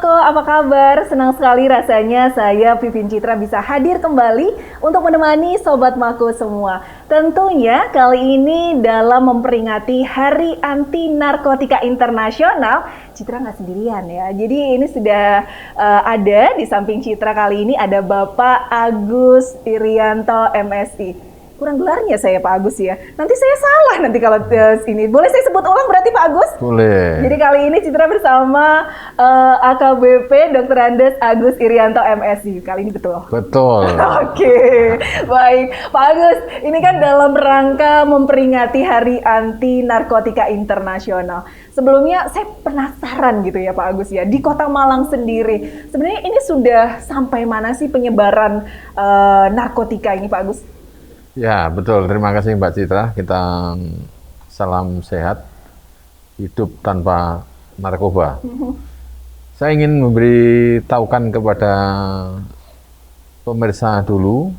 Mako, apa kabar? Senang sekali rasanya saya Pipin Citra bisa hadir kembali untuk menemani Sobat Mako semua. Tentunya kali ini dalam memperingati Hari Anti Narkotika Internasional, Citra nggak sendirian ya. Jadi ini sudah ada di samping Citra kali ini ada Bapak Agus Irianto MSI. Kurang gelarnya saya Pak Agus ya. Nanti saya salah nanti kalau ini. Boleh saya sebut ulang berarti Pak Agus? Boleh. Jadi kali ini Citra bersama AKBP Dr. Andes Agus Irianto MSI. Kali ini betul? Betul. Oke, baik. Pak Agus, ini kan dalam rangka memperingati Hari Anti Narkotika Internasional. Sebelumnya saya penasaran gitu ya Pak Agus ya, di Kota Malang sendiri, sebenarnya ini sudah sampai mana sih penyebaran narkotika ini Pak Agus? Ya, betul. Terima kasih Mbak Citra. Kita salam sehat, hidup tanpa narkoba. Saya ingin memberitahukan kepada pemirsa dulu,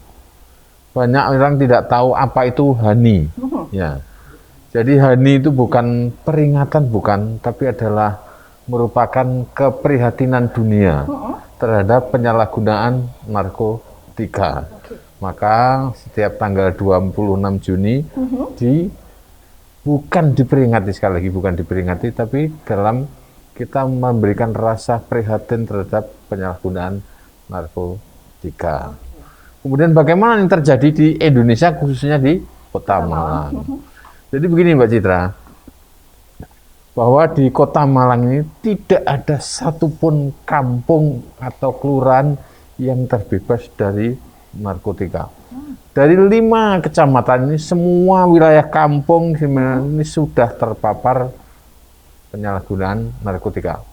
banyak orang tidak tahu apa itu HANI. Ya. Jadi HANI itu bukan peringatan, bukan, tapi adalah merupakan keprihatinan dunia terhadap penyalahgunaan narkotika. Maka setiap tanggal 26 Juni bukan diperingati, sekali lagi bukan diperingati, tapi dalam kita memberikan rasa prihatin terhadap penyalahgunaan narkotika. Kemudian bagaimana yang terjadi di Indonesia, khususnya di Kota Malang. Jadi begini Mbak Citra, bahwa di Kota Malang ini tidak ada satupun kampung atau kelurahan yang terbebas dari narkotika. Dari 5 kecamatan ini, semua wilayah kampung ini sudah terpapar penyalahgunaan narkotika.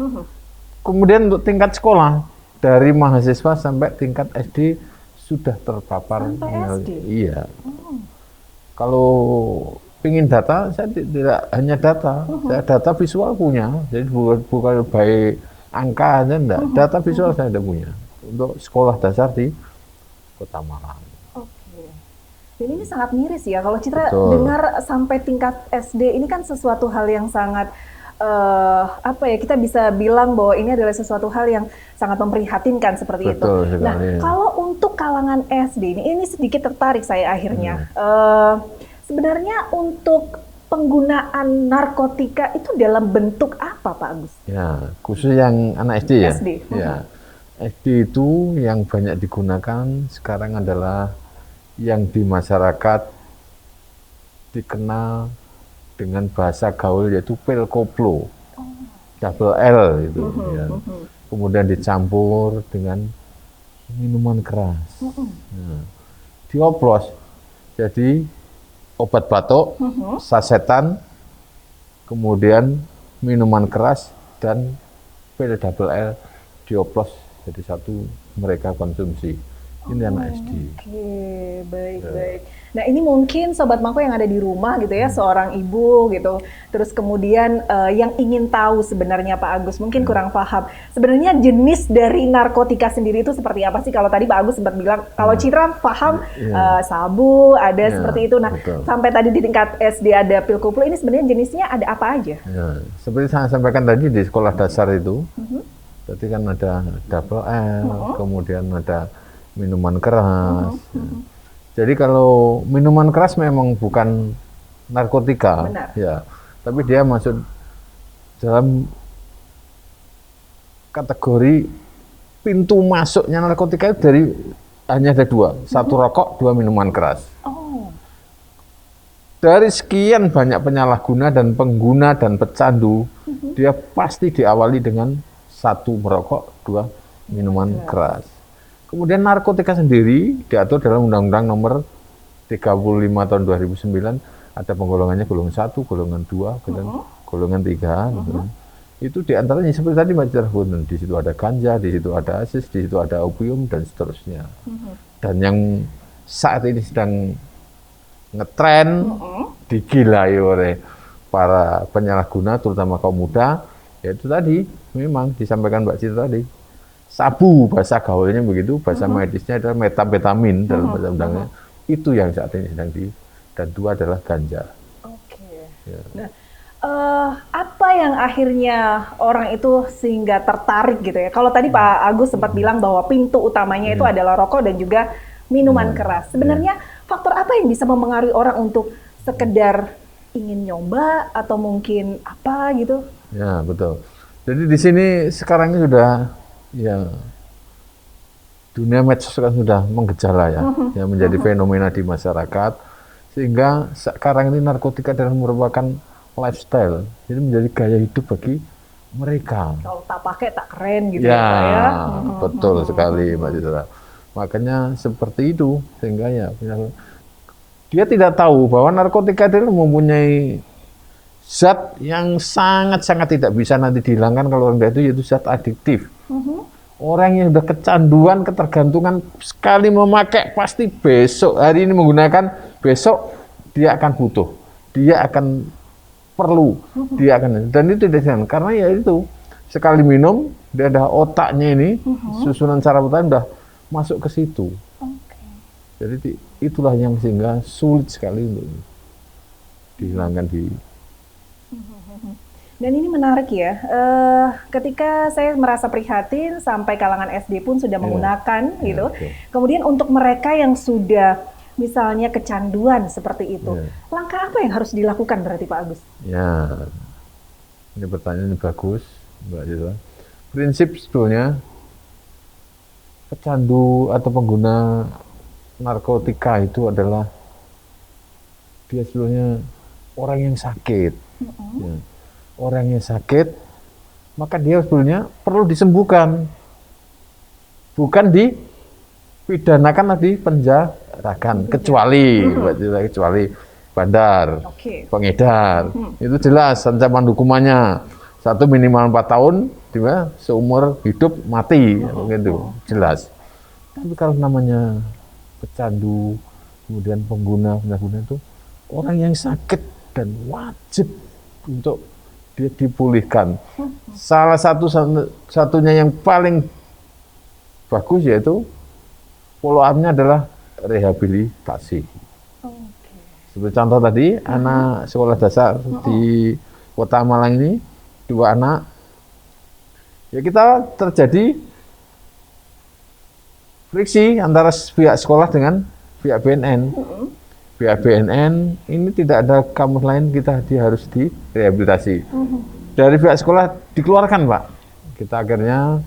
Kemudian untuk tingkat sekolah, dari mahasiswa sampai tingkat SD sudah terpapar. Sampai SD? Iya. Kalau ingin data, saya tidak hanya data, saya data visual punya. Jadi bukan baik angka aja, enggak. Data visual saya ada punya. Untuk sekolah dasar di Kota Malang. Oke. Dan ini sangat miris ya, kalau Citra Betul. dengar sampai tingkat SD, ini kan sesuatu hal yang sangat, kita bisa bilang bahwa ini adalah sesuatu hal yang sangat memprihatinkan seperti itu. Betul sekali. Nah, kalau untuk kalangan SD, ini sedikit tertarik saya akhirnya. Sebenarnya untuk penggunaan narkotika itu dalam bentuk apa Pak Agus? Ya, khusus yang anak SD ya? SD. Ya. SD itu yang banyak digunakan sekarang adalah yang di masyarakat dikenal dengan bahasa gaul yaitu pil koplo, double L itu. Ya. Kemudian dicampur dengan minuman keras. Nah, dioplos jadi obat batuk, sasetan, kemudian minuman keras dan pil double L dioplos jadi satu mereka konsumsi. Ini anak SD. Oke, baik. Nah ini mungkin Sobat Mako yang ada di rumah gitu ya, seorang ibu gitu. Terus kemudian yang ingin tahu sebenarnya Pak Agus, mungkin kurang paham. Sebenarnya jenis dari narkotika sendiri itu seperti apa sih? Kalau tadi Pak Agus sempat bilang, kalau Citra paham sabu, ada seperti itu. Nah betul. sampai tadi di tingkat SD ada pil koplo, ini sebenarnya jenisnya ada apa aja? Ya, seperti saya sampaikan tadi di sekolah dasar itu, berarti kan ada double L, kemudian ada minuman keras. Jadi kalau minuman keras memang bukan narkotika, ya, tapi dia masuk dalam kategori pintu masuknya narkotika itu dari hanya ada 2, 1 rokok, 2 minuman keras. Dari sekian banyak penyalahguna dan pengguna dan pecandu, dia pasti diawali dengan 1 merokok, 2 minuman keras. Kemudian narkotika sendiri diatur dalam Undang-Undang Nomor 35 tahun 2009, ada penggolongannya golongan 1, golongan 2, golongan 3. Itu diantaranya seperti tadi Mbak Citra, di situ ada ganja, di situ ada hasis, di situ ada opium dan seterusnya. Dan yang saat ini sedang ngetren, digilai oleh para penyalahguna, terutama kaum muda, yaitu tadi memang disampaikan Mbak Citra tadi, sabu bahasa gaulnya begitu, bahasa medisnya adalah metamfetamin dalam bahasa undangnya. Itu yang saat ini sedang dan 2 adalah ganja. Oke. Ya. Nah, apa yang akhirnya orang itu sehingga tertarik gitu ya? Kalau tadi Pak Agus sempat bilang bahwa pintu utamanya itu adalah rokok dan juga minuman keras. Sebenarnya faktor apa yang bisa mempengaruhi orang untuk sekedar ingin nyoba atau mungkin apa gitu? Ya, betul. Jadi di sini sekarang ini sudah ya dunia medsos kan sudah menggejala ya, yang menjadi fenomena di masyarakat, sehingga sekarang ini narkotika adalah merupakan lifestyle, jadi menjadi gaya hidup bagi mereka. Kalau tak pakai tak keren gitu Ya, ya Pak ya? betul sekali Mbak Citra. Makanya seperti itu, sehingga ya dia tidak tahu bahwa narkotika itu mempunyai zat yang sangat-sangat tidak bisa nanti dihilangkan kalau enggak itu, yaitu zat adiktif. Orang yang sudah kecanduan, ketergantungan sekali memakai, pasti besok, hari ini menggunakan, besok dia akan butuh, dia akan perlu, dia akan, dan itu tidak jangan, karena ya itu, sekali minum, dia ada otaknya ini, susunan saraf otaknya sudah masuk ke situ. Jadi itulah yang sehingga sulit sekali untuk dihilangkan di. Dan ini menarik ya, ketika saya merasa prihatin sampai kalangan SD pun sudah menggunakan gitu. Kemudian untuk mereka yang sudah misalnya kecanduan seperti itu, langkah apa yang harus dilakukan berarti Pak Agus? Ya, ini pertanyaan yang bagus Mbak Citra. Prinsip sebetulnya pecandu atau pengguna narkotika itu adalah dia sebetulnya orang yang sakit. Ya. Orang yang sakit, maka dia sebetulnya perlu disembuhkan, bukan dipidanakan atau dipenjarakan, kecuali bandar, pengedar, itu jelas ancaman hukumannya minimal 4 tahun, seumur hidup mati, gitu, jelas. Tapi kalau namanya pecandu, kemudian pengguna itu orang yang sakit dan wajib untuk dia dipulihkan. Salah satunya yang paling bagus yaitu follow up-nya adalah rehabilitasi. Seperti contoh tadi, anak sekolah dasar di Kota Malang ini, 2 anak, ya kita terjadi friksi antara pihak sekolah dengan pihak BNN. Pihak BNN ini tidak ada kamus lain, dia harus direhabilitasi. Dari pihak sekolah dikeluarkan Pak. Kita akhirnya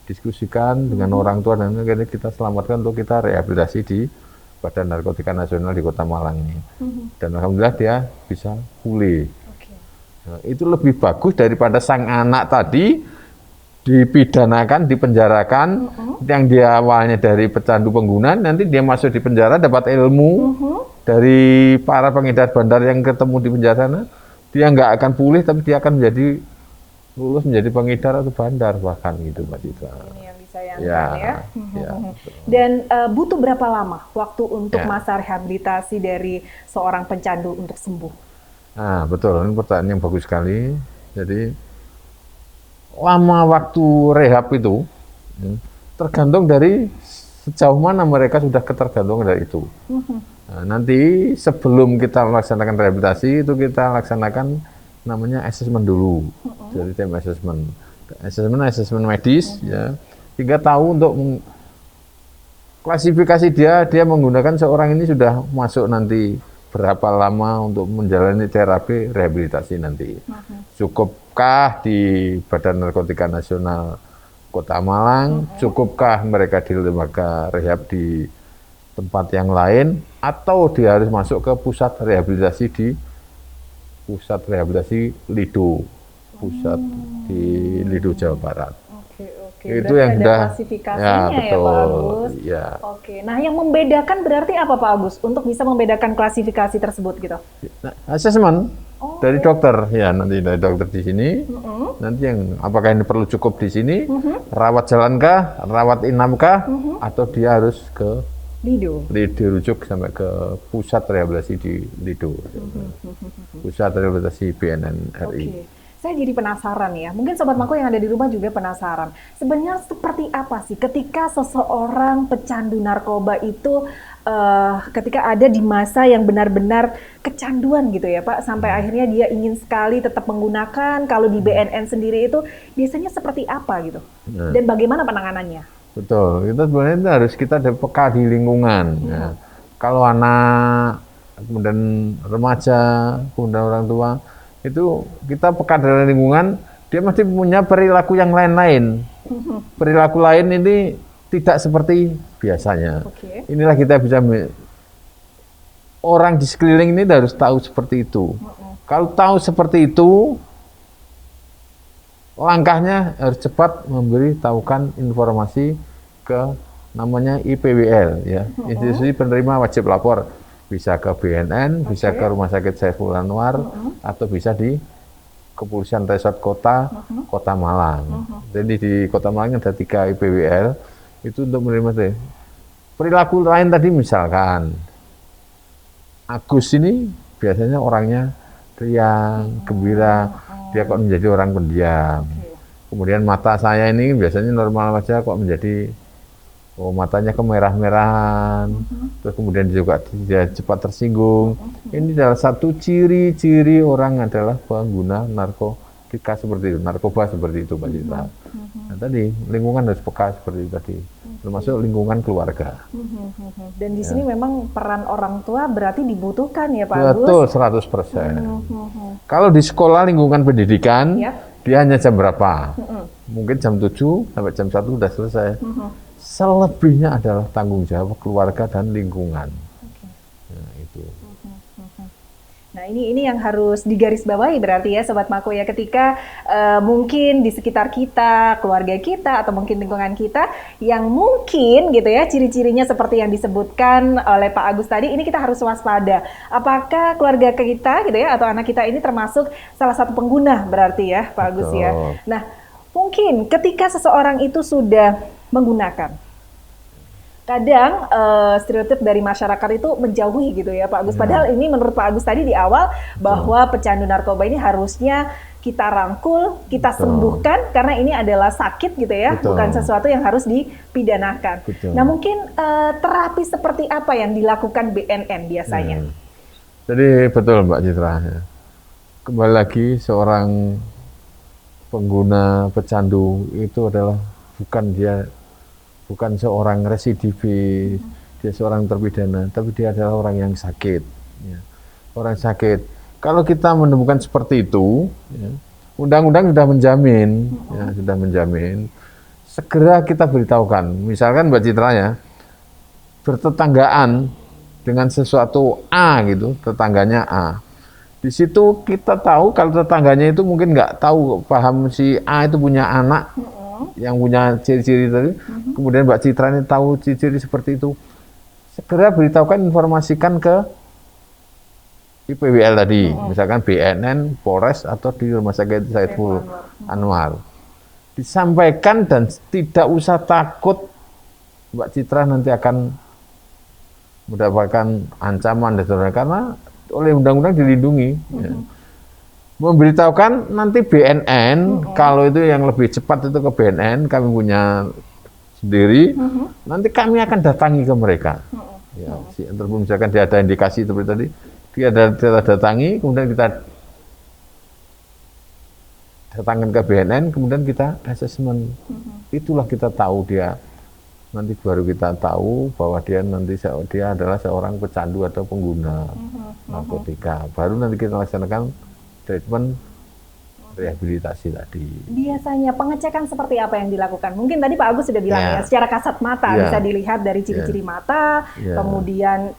diskusikan dengan orang tua dan akhirnya kita selamatkan untuk kita rehabilitasi di Badan Narkotika Nasional di Kota Malang ini. Dan alhamdulillah dia bisa pulih. Nah, itu lebih bagus daripada sang anak tadi dipidanakan, dipenjarakan, yang dia awalnya dari pecandu pengguna, nanti dia masuk di penjara dapat ilmu dari para pengedar bandar yang ketemu di penjara, dia nggak akan pulih, tapi dia akan lulus menjadi pengedar atau bandar bahkan gitu Mbak Citra. Ini yang disayangkan ya. Ya. Dan butuh berapa lama waktu untuk masa rehabilitasi dari seorang pecandu untuk sembuh? Nah betul, ini pertanyaan yang bagus sekali. Jadi lama waktu rehab itu tergantung dari sejauh mana mereka sudah ketergantungan dari itu. Nah, nanti sebelum kita melaksanakan rehabilitasi itu kita laksanakan namanya asesmen dulu. Jadi tim asesmen medis ya, sehingga tahu untuk klasifikasi dia menggunakan seorang ini sudah masuk nanti berapa lama untuk menjalani terapi rehabilitasi nanti. Cukupkah di Badan Narkotika Nasional Kota Malang? Cukupkah mereka di lembaga rehab di tempat yang lain? Atau dia harus masuk ke pusat rehabilitasi pusat rehabilitasi Lido, pusat di Lido Jawa Barat. Itu yang sudah klasifikasinya ya Pak Agus. Ya. Nah yang membedakan berarti apa Pak Agus untuk bisa membedakan klasifikasi tersebut gitu? Nah, asesmen dari dokter ya, nanti dari dokter di sini. Nanti yang apakah ini perlu cukup di sini, rawat jalankah, rawat inapkah, atau dia harus ke Lido, dirujuk sampai ke pusat rehabilitasi di Lido, pusat rehabilitasi BNN RI. Saya jadi penasaran ya, mungkin Sobat Mako yang ada di rumah juga penasaran. Sebenarnya seperti apa sih ketika seseorang pecandu narkoba itu ketika ada di masa yang benar-benar kecanduan gitu ya Pak, sampai akhirnya dia ingin sekali tetap menggunakan. Kalau di BNN sendiri itu biasanya seperti apa gitu? Dan bagaimana penanganannya? Betul, kita sebenarnya itu harus kita ada peka di lingkungan. Ya. Kalau anak, kemudian remaja, kemudian orang tua, itu kita peka dari lingkungan, dia masih punya perilaku yang lain-lain. Perilaku lain ini tidak seperti biasanya. Inilah kita bisa, orang di sekeliling ini harus tahu seperti itu. Kalau tahu seperti itu, langkahnya harus cepat memberitahukan informasi ke namanya IPWL, ya, institusi penerima wajib lapor. Bisa ke BNN, bisa ke Rumah Sakit Saiful Anwar, atau bisa di Kepolisian Resort Kota Malang. Jadi di Kota Malang ada 3 IPWL. Itu untuk menerima perilaku lain tadi, misalkan Agus ini biasanya orangnya riang, gembira, dia kok menjadi orang pendiam. Kemudian mata saya ini biasanya normal saja, kok menjadi matanya kemerah-merahan, terus kemudian juga dia cepat tersinggung. Ini adalah satu ciri-ciri orang adalah pengguna narkotika seperti itu, narkoba seperti itu, Mbak Citra. Nah, tadi lingkungan harus peka seperti itu tadi, termasuk lingkungan keluarga. Dan di sini memang peran orang tua berarti dibutuhkan ya Pak Agus? Betul, 100%. Kalau di sekolah lingkungan pendidikan, dia hanya jam berapa? Mungkin jam 7 sampai jam 1 sudah selesai. Selebihnya adalah tanggung jawab keluarga dan lingkungan. Nah, itu. Nah ini yang harus digarisbawahi berarti ya Sobat Mako ya, ketika mungkin di sekitar kita, keluarga kita, atau mungkin lingkungan kita yang mungkin gitu ya ciri-cirinya seperti yang disebutkan oleh Pak Agus tadi, ini kita harus waspada. Apakah keluarga kita gitu ya atau anak kita ini termasuk salah satu pengguna berarti ya Pak Agus ya. Nah mungkin ketika seseorang itu sudah menggunakan, kadang stereotip dari masyarakat itu menjauhi gitu ya Pak Agus. Padahal ini menurut Pak Agus tadi di awal bahwa pecandu narkoba ini harusnya kita rangkul, kita sembuhkan karena ini adalah sakit gitu ya, bukan sesuatu yang harus dipidanakan. Nah mungkin terapi seperti apa yang dilakukan BNN biasanya? Jadi betul Mbak Citra. Kembali lagi, seorang pengguna pecandu itu adalah bukan seorang residivis, dia seorang terpidana, tapi dia adalah orang yang sakit. Ya. Orang sakit. Kalau kita menemukan seperti itu, ya, undang-undang sudah menjamin, ya, sudah menjamin. Segera kita beritahukan. Misalkan Mbak Citra ya, bertetanggaan dengan sesuatu A gitu, tetangganya A. Di situ kita tahu kalau tetangganya itu mungkin nggak tahu, paham si A itu punya anak yang punya ciri-ciri tadi, kemudian Mbak Citra ini tahu ciri-ciri seperti itu, segera beritahukan, informasikan ke IPWL tadi, misalkan BNN, Polres, atau di Rumah Sakit Saiful Anwar. Disampaikan dan tidak usah takut Mbak Citra nanti akan mendapatkan ancaman dan sebagainya, karena oleh undang-undang dilindungi. Ya. Memberitahukan nanti BNN, kalau itu yang lebih cepat itu ke BNN, kami punya sendiri, nanti kami akan datangi ke mereka. Ya, misalkan dia ada indikasi seperti tadi, kita datangi, kemudian kita datangkan ke BNN, kemudian kita asesmen. Itulah kita tahu dia, nanti baru kita tahu bahwa dia adalah seorang pecandu atau pengguna narkotika. Baru nanti kita laksanakan treatment rehabilitasi tadi. Biasanya pengecekan seperti apa yang dilakukan? Mungkin tadi Pak Agus sudah bilang ya, secara kasat mata bisa dilihat dari ciri-ciri mata, kemudian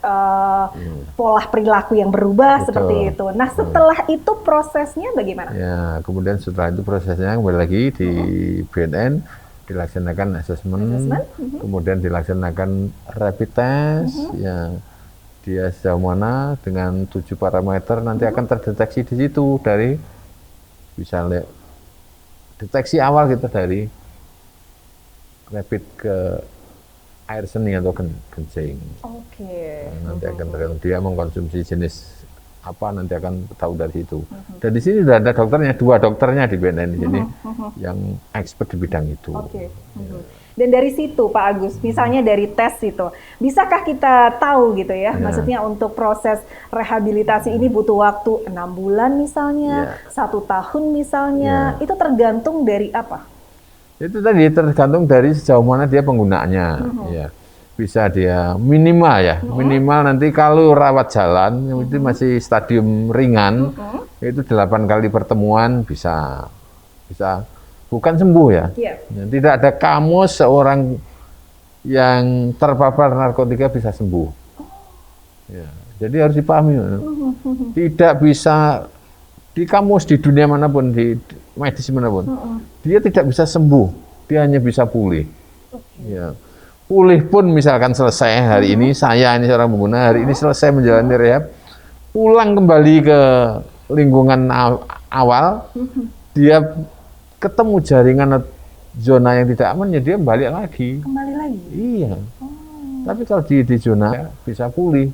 pola perilaku yang berubah seperti itu. Nah setelah itu prosesnya bagaimana? Ya, kemudian setelah itu prosesnya kembali lagi di BNN dilaksanakan asesmen, kemudian dilaksanakan rapid test, ya. Dia sejauh mana dengan 7 parameter nanti akan terdeteksi di situ, dari misalnya deteksi awal kita dari rapid ke air seni atau kencing. Nanti akan tergantung dia mengkonsumsi jenis apa nanti akan tahu dari situ. Dan di sini sudah ada dokternya, 2 dokternya di BNN di sini yang expert di bidang itu. Oke. Dan dari situ Pak Agus, misalnya dari tes itu, bisakah kita tahu gitu ya, maksudnya untuk proses rehabilitasi ini butuh waktu 6 bulan misalnya, 1 tahun misalnya, itu tergantung dari apa? Itu tadi tergantung dari sejauh mana dia penggunaannya. Ya. Bisa dia minimal nanti kalau rawat jalan itu masih stadium ringan, itu 8 kali pertemuan bisa bukan sembuh ya. Tidak ada kamus seorang yang terpapar narkotika bisa sembuh. Ya, jadi harus dipahami. Tidak bisa di kamus di dunia manapun, di medis manapun, dia tidak bisa sembuh, dia hanya bisa pulih. Ya. Pulih pun misalkan selesai hari ini, saya ini seorang pengguna, hari ini selesai menjalani rehab, pulang kembali ke lingkungan awal, dia ketemu jaringan zona yang tidak aman, ya dia balik lagi. Kembali lagi? Iya. Tapi kalau di zona bisa pulih,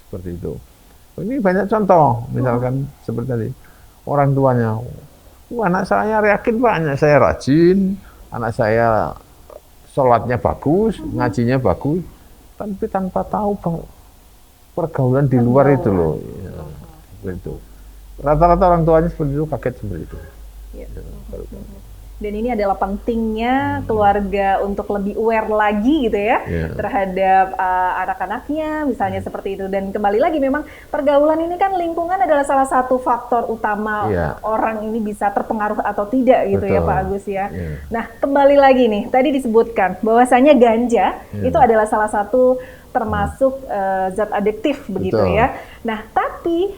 seperti itu. Ini banyak contoh, misalkan seperti tadi, orang tuanya, anak saya yakin Pak, anak saya rajin, anak saya sholatnya bagus, ngajinya bagus, tapi tanpa tahu pergaulan di luar itu loh. Ya, seperti itu. Rata-rata orang tuanya seperti itu, kaget seperti itu. Ya. Dan ini adalah pentingnya keluarga untuk lebih aware lagi gitu ya terhadap anak-anaknya, misalnya seperti itu. Dan kembali lagi memang pergaulan ini kan, lingkungan adalah salah satu faktor utama orang ini bisa terpengaruh atau tidak gitu. Betul. Ya Pak Agus ya. Nah kembali lagi nih, tadi disebutkan bahwasanya ganja itu adalah salah satu termasuk zat adiktif begitu. Betul. Ya. Nah tapi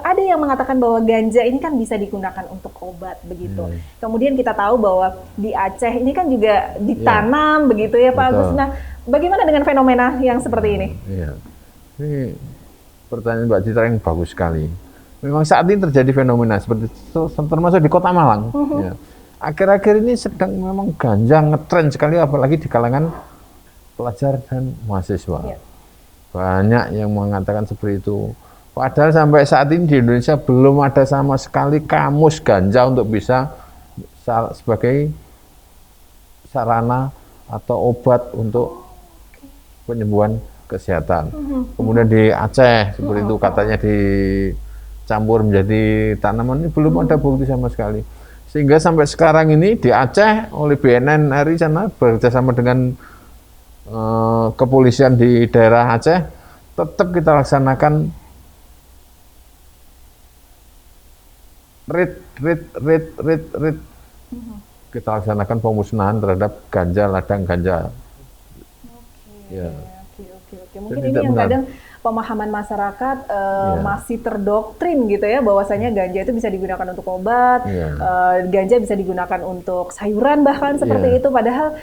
ada yang mengatakan bahwa ganja ini kan bisa digunakan untuk obat begitu. Kemudian kita tahu bahwa di Aceh ini kan juga ditanam begitu ya Pak Agus. Nah bagaimana dengan fenomena yang seperti ini? Ini pertanyaan Mbak Citra yang bagus sekali. Memang saat ini terjadi fenomena seperti itu, termasuk di Kota Malang. Akhir-akhir ini sedang memang ganja ngetren sekali, apalagi di kalangan pelajar dan mahasiswa. Banyak yang mengatakan seperti itu. Padahal sampai saat ini di Indonesia belum ada sama sekali kamus ganja untuk bisa sebagai sarana atau obat untuk penyembuhan kesehatan. Kemudian di Aceh seperti itu katanya dicampur menjadi tanaman, ini belum ada bukti sama sekali. Sehingga sampai sekarang ini di Aceh oleh BNN RI sana bekerjasama dengan kepolisian di daerah Aceh, tetap kita laksanakan rit. Kita laksanakan pemusnahan terhadap ganja, ladang ganja. Oke. Mungkin ini yang kadang pemahaman masyarakat masih terdoktrin gitu ya, bahwasanya ganja itu bisa digunakan untuk obat, ganja bisa digunakan untuk sayuran bahkan seperti itu, padahal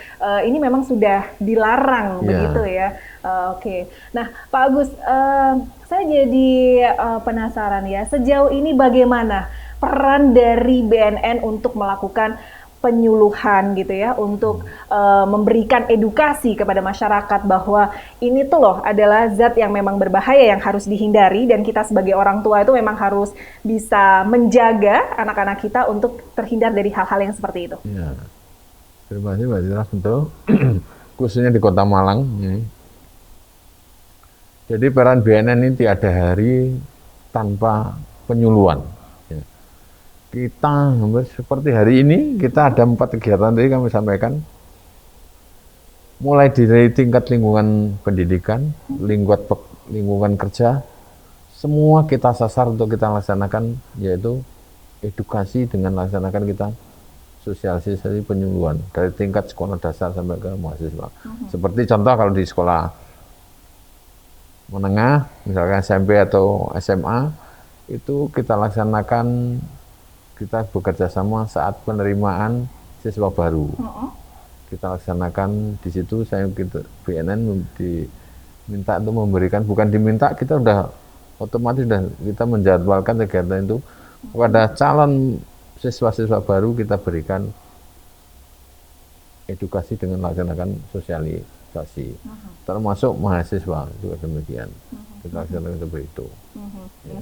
ini memang sudah dilarang begitu ya. Oke. Nah Pak Agus, saya jadi penasaran ya, sejauh ini bagaimana peran dari BNN untuk melakukan penyuluhan gitu ya, untuk memberikan edukasi kepada masyarakat bahwa ini tuh loh adalah zat yang memang berbahaya yang harus dihindari, dan kita sebagai orang tua itu memang harus bisa menjaga anak-anak kita untuk terhindar dari hal-hal yang seperti itu. Terima kasih Mbak Citra, tentu khususnya di Kota Malang. Jadi peran BNN ini tiada hari tanpa penyuluhan. Kita seperti hari ini kita ada 4 kegiatan tadi kami sampaikan, mulai dari tingkat lingkungan pendidikan, lingkungan kerja, semua kita sasar untuk kita laksanakan, yaitu edukasi dengan laksanakan kita sosialisasi penyuluhan dari tingkat sekolah dasar sampai ke mahasiswa. Seperti contoh kalau di sekolah menengah, misalkan SMP atau SMA, itu kita laksanakan, kita bekerja sama saat penerimaan siswa baru. Kita laksanakan di situ, BNN diminta untuk memberikan, bukan diminta, kita udah otomatis dan kita menjadwalkan kegiatan itu kepada calon siswa-siswa baru, kita berikan edukasi dengan melaksanakan organisasi, termasuk mahasiswa juga demikian. Kita laksanakan seperti itu. Ya.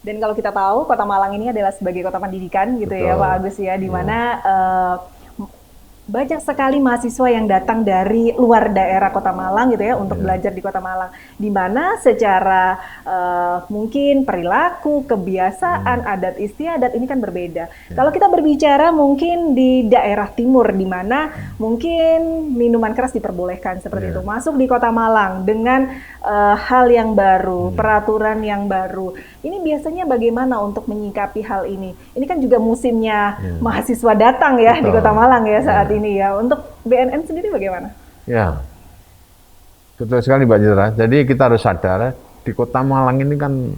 Dan kalau kita tahu Kota Malang ini adalah sebagai kota pendidikan gitu. Betul. Ya Pak Agus ya, di mana banyak sekali mahasiswa yang datang dari luar daerah Kota Malang gitu ya untuk belajar di Kota Malang, di mana secara mungkin perilaku, kebiasaan, adat istiadat ini kan berbeda. Kalau kita berbicara mungkin di daerah timur, di mana mungkin minuman keras diperbolehkan seperti itu, masuk di Kota Malang dengan hal yang baru, peraturan yang baru. Ini biasanya bagaimana untuk menyikapi hal ini? Ini kan juga musimnya mahasiswa datang ya. Betul. Di Kota Malang ya saat ini ya. Untuk BNN sendiri bagaimana? Ya, betul sekali Mbak Citra. Jadi kita harus sadar di Kota Malang ini kan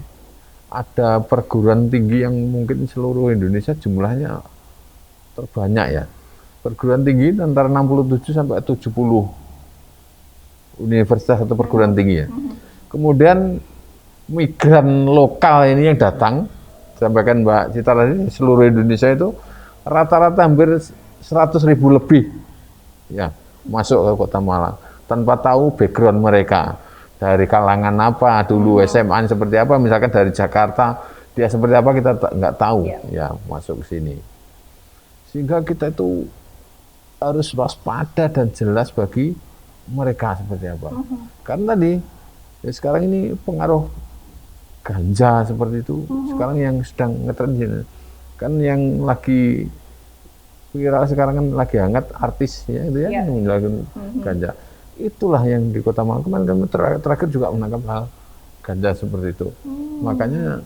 ada perguruan tinggi yang mungkin seluruh Indonesia jumlahnya terbanyak ya. Perguruan tinggi antara 67 sampai 70 universitas atau perguruan tinggi ya. Kemudian migran lokal ini yang datang, sampaikan Mbak Citra tadi, seluruh Indonesia itu rata-rata hampir 100.000 lebih ya masuk ke Kota Malang tanpa tahu background mereka, dari kalangan apa dulu, SMA seperti apa, misalkan dari Jakarta dia seperti apa kita nggak tahu ya masuk ke sini, sehingga kita itu harus waspada dan jelas bagi mereka seperti apa. Karena tadi ya sekarang ini pengaruh ganja seperti itu sekarang yang sedang ngetren kan, yang lagi viral sekarang kan lagi hangat artis ya itu ya menggunakan ganja. Itulah yang di Kota Malang kemarin kami terakhir juga menangkap hal ganja seperti itu. Makanya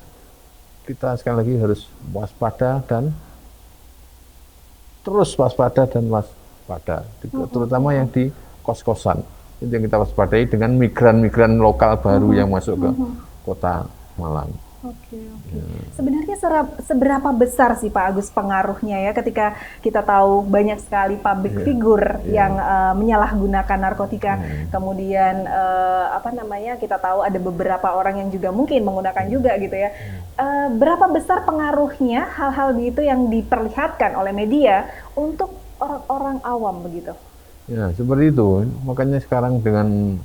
kita sekali lagi harus waspada dan terus waspada dan waspada, terutama yang di kos-kosan. Itu yang kita waspadai dengan migran-migran lokal baru yang masuk ke Kota Malang. Oke. Sebenarnya seberapa besar sih Pak Agus pengaruhnya ya ketika kita tahu banyak sekali public figure yang menyalahgunakan narkotika, kemudian kita tahu ada beberapa orang yang juga mungkin menggunakan juga gitu ya. Berapa besar pengaruhnya hal-hal begitu yang diperlihatkan oleh media untuk orang-orang awam begitu? Ya, seperti itu. Makanya sekarang dengan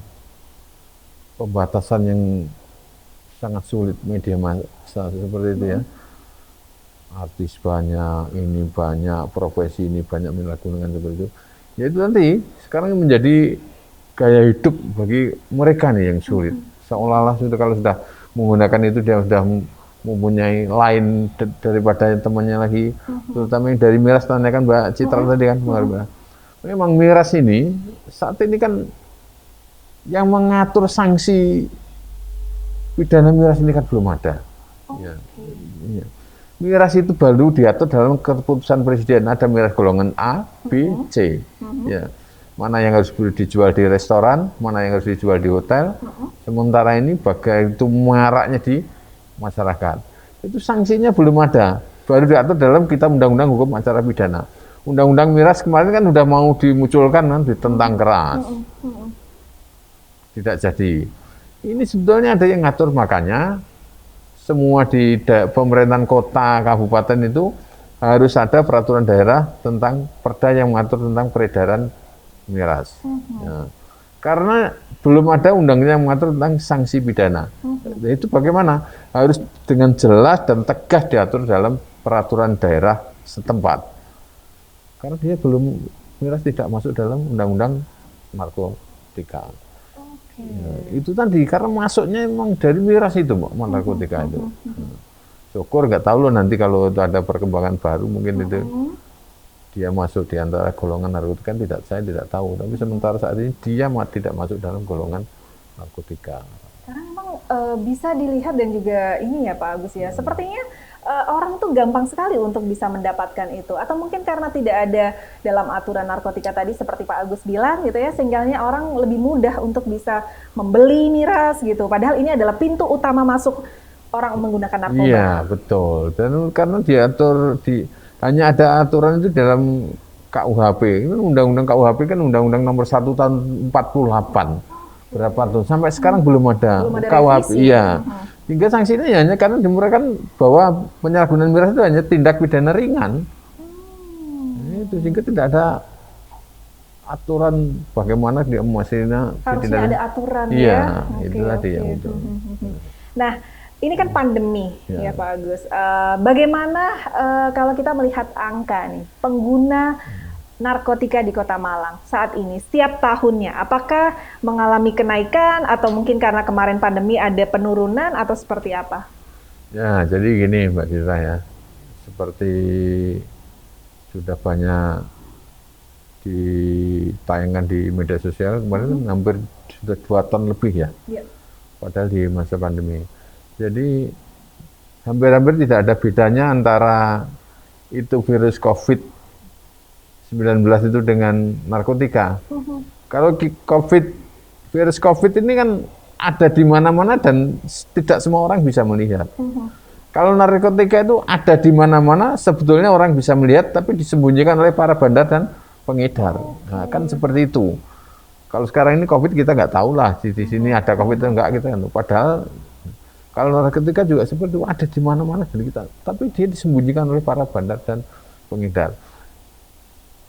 pembatasan yang sangat sulit media massa seperti itu ya. Artis banyak, ini banyak, profesi ini banyak menyalahgunakan seperti itu. Ya itu nanti sekarang menjadi gaya hidup bagi mereka nih yang sulit. Seolah-olah sudah kalau sudah menggunakan itu dia sudah mempunyai lain daripada temannya lagi. Terutama yang dari miras tanyakan Mbak Citra tadi kan. Memang miras ini saat ini kan yang mengatur sanksi pidana miras ini kan belum ada. Ya. Miras itu baru diatur dalam keputusan presiden. Ada miras golongan A, B, C. Ya. Mana yang harus dijual di restoran, mana yang harus dijual di hotel. Sementara ini begitu maraknya di masyarakat. Itu sanksinya belum ada. Baru diatur dalam Kitab Undang-Undang Hukum Acara Pidana. Undang-undang miras kemarin kan udah mau dimunculkan kan, ditentang keras. Tidak jadi. Ini sebetulnya ada yang ngatur, makanya semua di pemerintahan kota, kabupaten itu harus ada peraturan daerah tentang perda yang mengatur tentang peredaran miras. Ya. Karena belum ada undang-undang yang mengatur tentang sanksi pidana. Itu bagaimana? Harus dengan jelas dan tegas diatur dalam peraturan daerah setempat. Karena dia belum, miras tidak masuk dalam undang-undang narkotika. Ya, itu tadi karena masuknya memang dari miras itu narkotika itu. Syukur nggak tahu loh nanti kalau ada perkembangan baru mungkin itu dia masuk di antara golongan narkotika, saya tidak tahu. Tapi sementara saat ini dia tidak masuk dalam golongan narkotika. Karena memang bisa dilihat dan juga ini ya Pak Agus ya, sepertinya orang tuh gampang sekali untuk bisa mendapatkan itu, atau mungkin karena tidak ada dalam aturan narkotika tadi seperti Pak Agus bilang gitu ya, sehingga orang lebih mudah untuk bisa membeli miras gitu, padahal ini adalah pintu utama masuk orang menggunakan narkoba. Iya betul, dan karena diatur hanya ada aturan itu dalam KUHP. Undang-undang KUHP kan Undang-Undang Nomor 1 Tahun 48. Berapa tuh? Sampai sekarang belum ada KUHP. Iya. Hingga sanksinya hanya karena dimurahkan bahwa penyalahgunaan miras itu hanya tindak pidana ringan. Itu sehingga tidak ada aturan bagaimana dia memasihnya. Harusnya ada aturan iya, ya. itu tadi yang itu. Nah, ini kan pandemi ya Pak Agus. Bagaimana kalau kita melihat angka nih pengguna narkotika di Kota Malang saat ini setiap tahunnya, apakah mengalami kenaikan atau mungkin karena kemarin pandemi ada penurunan atau seperti apa? Ya, jadi gini Mbak Citra ya, seperti sudah banyak ditayangkan di media sosial kemarin hampir sudah 2 ton lebih ya, padahal di masa pandemi. Jadi hampir-hampir tidak ada bedanya antara itu virus COVID-19 itu dengan narkotika. Kalau virus COVID ini kan ada di mana-mana dan tidak semua orang bisa melihat. Kalau narkotika itu ada di mana-mana, sebetulnya orang bisa melihat, tapi disembunyikan oleh para bandar dan pengedar. Nah, kan seperti itu. Kalau sekarang ini COVID kita nggak tahu lah di sini ada COVID atau enggak kita kan. Padahal kalau narkotika juga seperti itu ada di mana-mana dari kita, tapi dia disembunyikan oleh para bandar dan pengedar.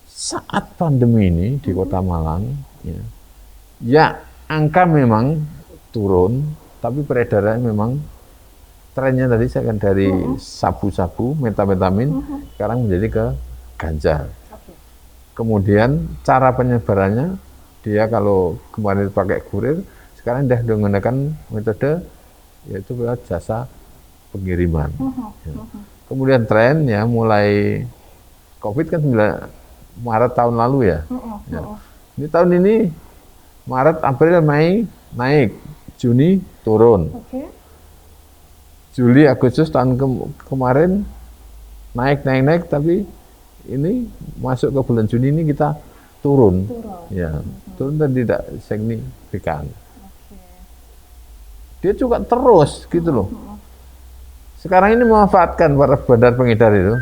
Saat pandemi ini di Kota Malang, ya angka memang turun, tapi peredaran memang trennya tadi saya kan dari sabu-sabu, metamfetamin, sekarang menjadi ke ganja. Kemudian cara penyebarannya, dia kalau kemarin pakai kurir, sekarang sudah menggunakan metode yaitu jasa pengiriman. Kemudian tren ya mulai COVID kan Maret tahun lalu ya. Ini tahun ini Maret, April, Mei naik, Juni turun. Juli, Agustus tahun kemarin naik, tapi ini masuk ke bulan Juni ini kita turun. Ya, turun dan tidak signifikan. Dia juga terus gitu loh. Sekarang ini memanfaatkan para bandar pengedar itu.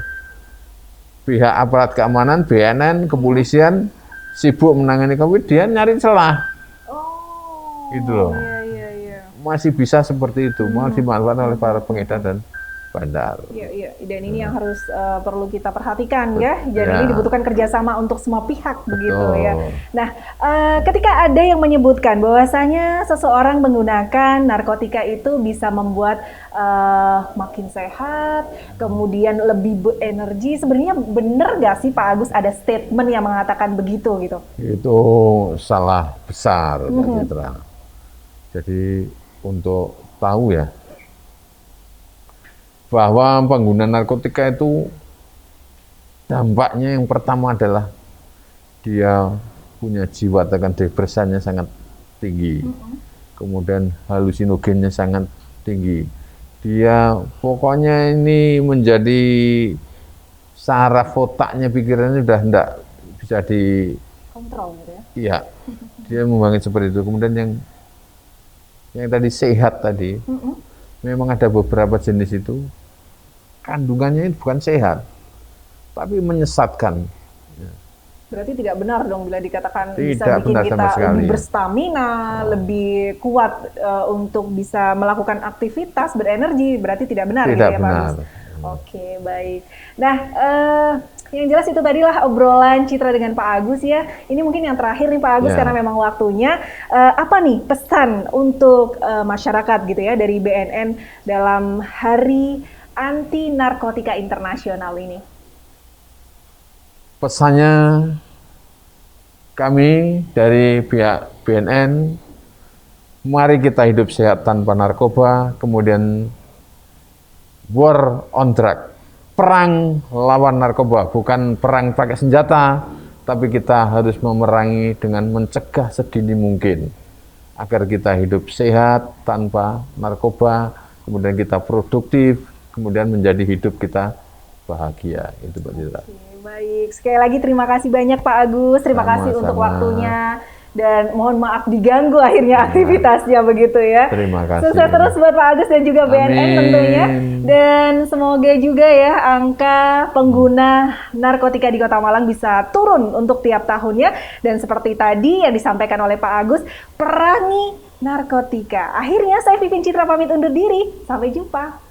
Pihak aparat keamanan, BNN, kepolisian sibuk menangani COVID, dia nyari celah. Gitu loh. Masih bisa seperti itu, masih dimanfaatkan oleh para pengedar dan bandar. Iya. Dan ini yang harus perlu kita perhatikan ya. Jadi ini dibutuhkan kerjasama untuk semua pihak begitu ya. Nah, ketika ada yang menyebutkan bahwasanya seseorang menggunakan narkotika itu bisa membuat makin sehat, kemudian lebih berenergi, sebenarnya benar nggak sih Pak Agus ada statement yang mengatakan begitu gitu? Itu salah besar, Mbak Citra. Jadi untuk tahu ya, bahwa pengguna narkotika itu dampaknya yang pertama adalah dia punya jiwa tekan depresinya sangat tinggi, kemudian halusinogennya sangat tinggi. Dia pokoknya ini menjadi saraf otaknya, pikirannya sudah tidak bisa dikontrol gitu ya. Iya, dia membangun seperti itu. Kemudian yang tadi sehat tadi, memang ada beberapa jenis itu kandungannya bukan sehat, tapi menyesatkan. Berarti tidak benar dong bila dikatakan tidak bisa bikin kita lebih berstamina, lebih kuat untuk bisa melakukan aktivitas, berenergi. Berarti tidak benar tidak gitu ya benar. Pak Agus? Oke, baik. Nah, yang jelas itu tadilah obrolan Citra dengan Pak Agus ya. Ini mungkin yang terakhir nih Pak Agus, karena memang waktunya. Apa nih pesan untuk masyarakat gitu ya dari BNN dalam Hari Anti Narkotika Internasional ini? Pesannya kami dari pihak BNN, mari kita hidup sehat tanpa narkoba, kemudian war on drug. Perang lawan narkoba, bukan perang pakai senjata, tapi kita harus memerangi dengan mencegah sedini mungkin agar kita hidup sehat tanpa narkoba, kemudian kita produktif, kemudian menjadi hidup kita bahagia. Itu Mbak Citra. Baik, sekali lagi terima kasih banyak Pak Agus, terima kasih untuk waktunya. Dan mohon maaf diganggu akhirnya aktivitasnya begitu ya. Terima kasih. Sukses terus buat Pak Agus dan juga BNN tentunya. Dan semoga juga ya angka pengguna narkotika di Kota Malang bisa turun untuk tiap tahunnya. Dan seperti tadi yang disampaikan oleh Pak Agus, perangi narkotika. Akhirnya saya Vivin Citra pamit undur diri. Sampai jumpa.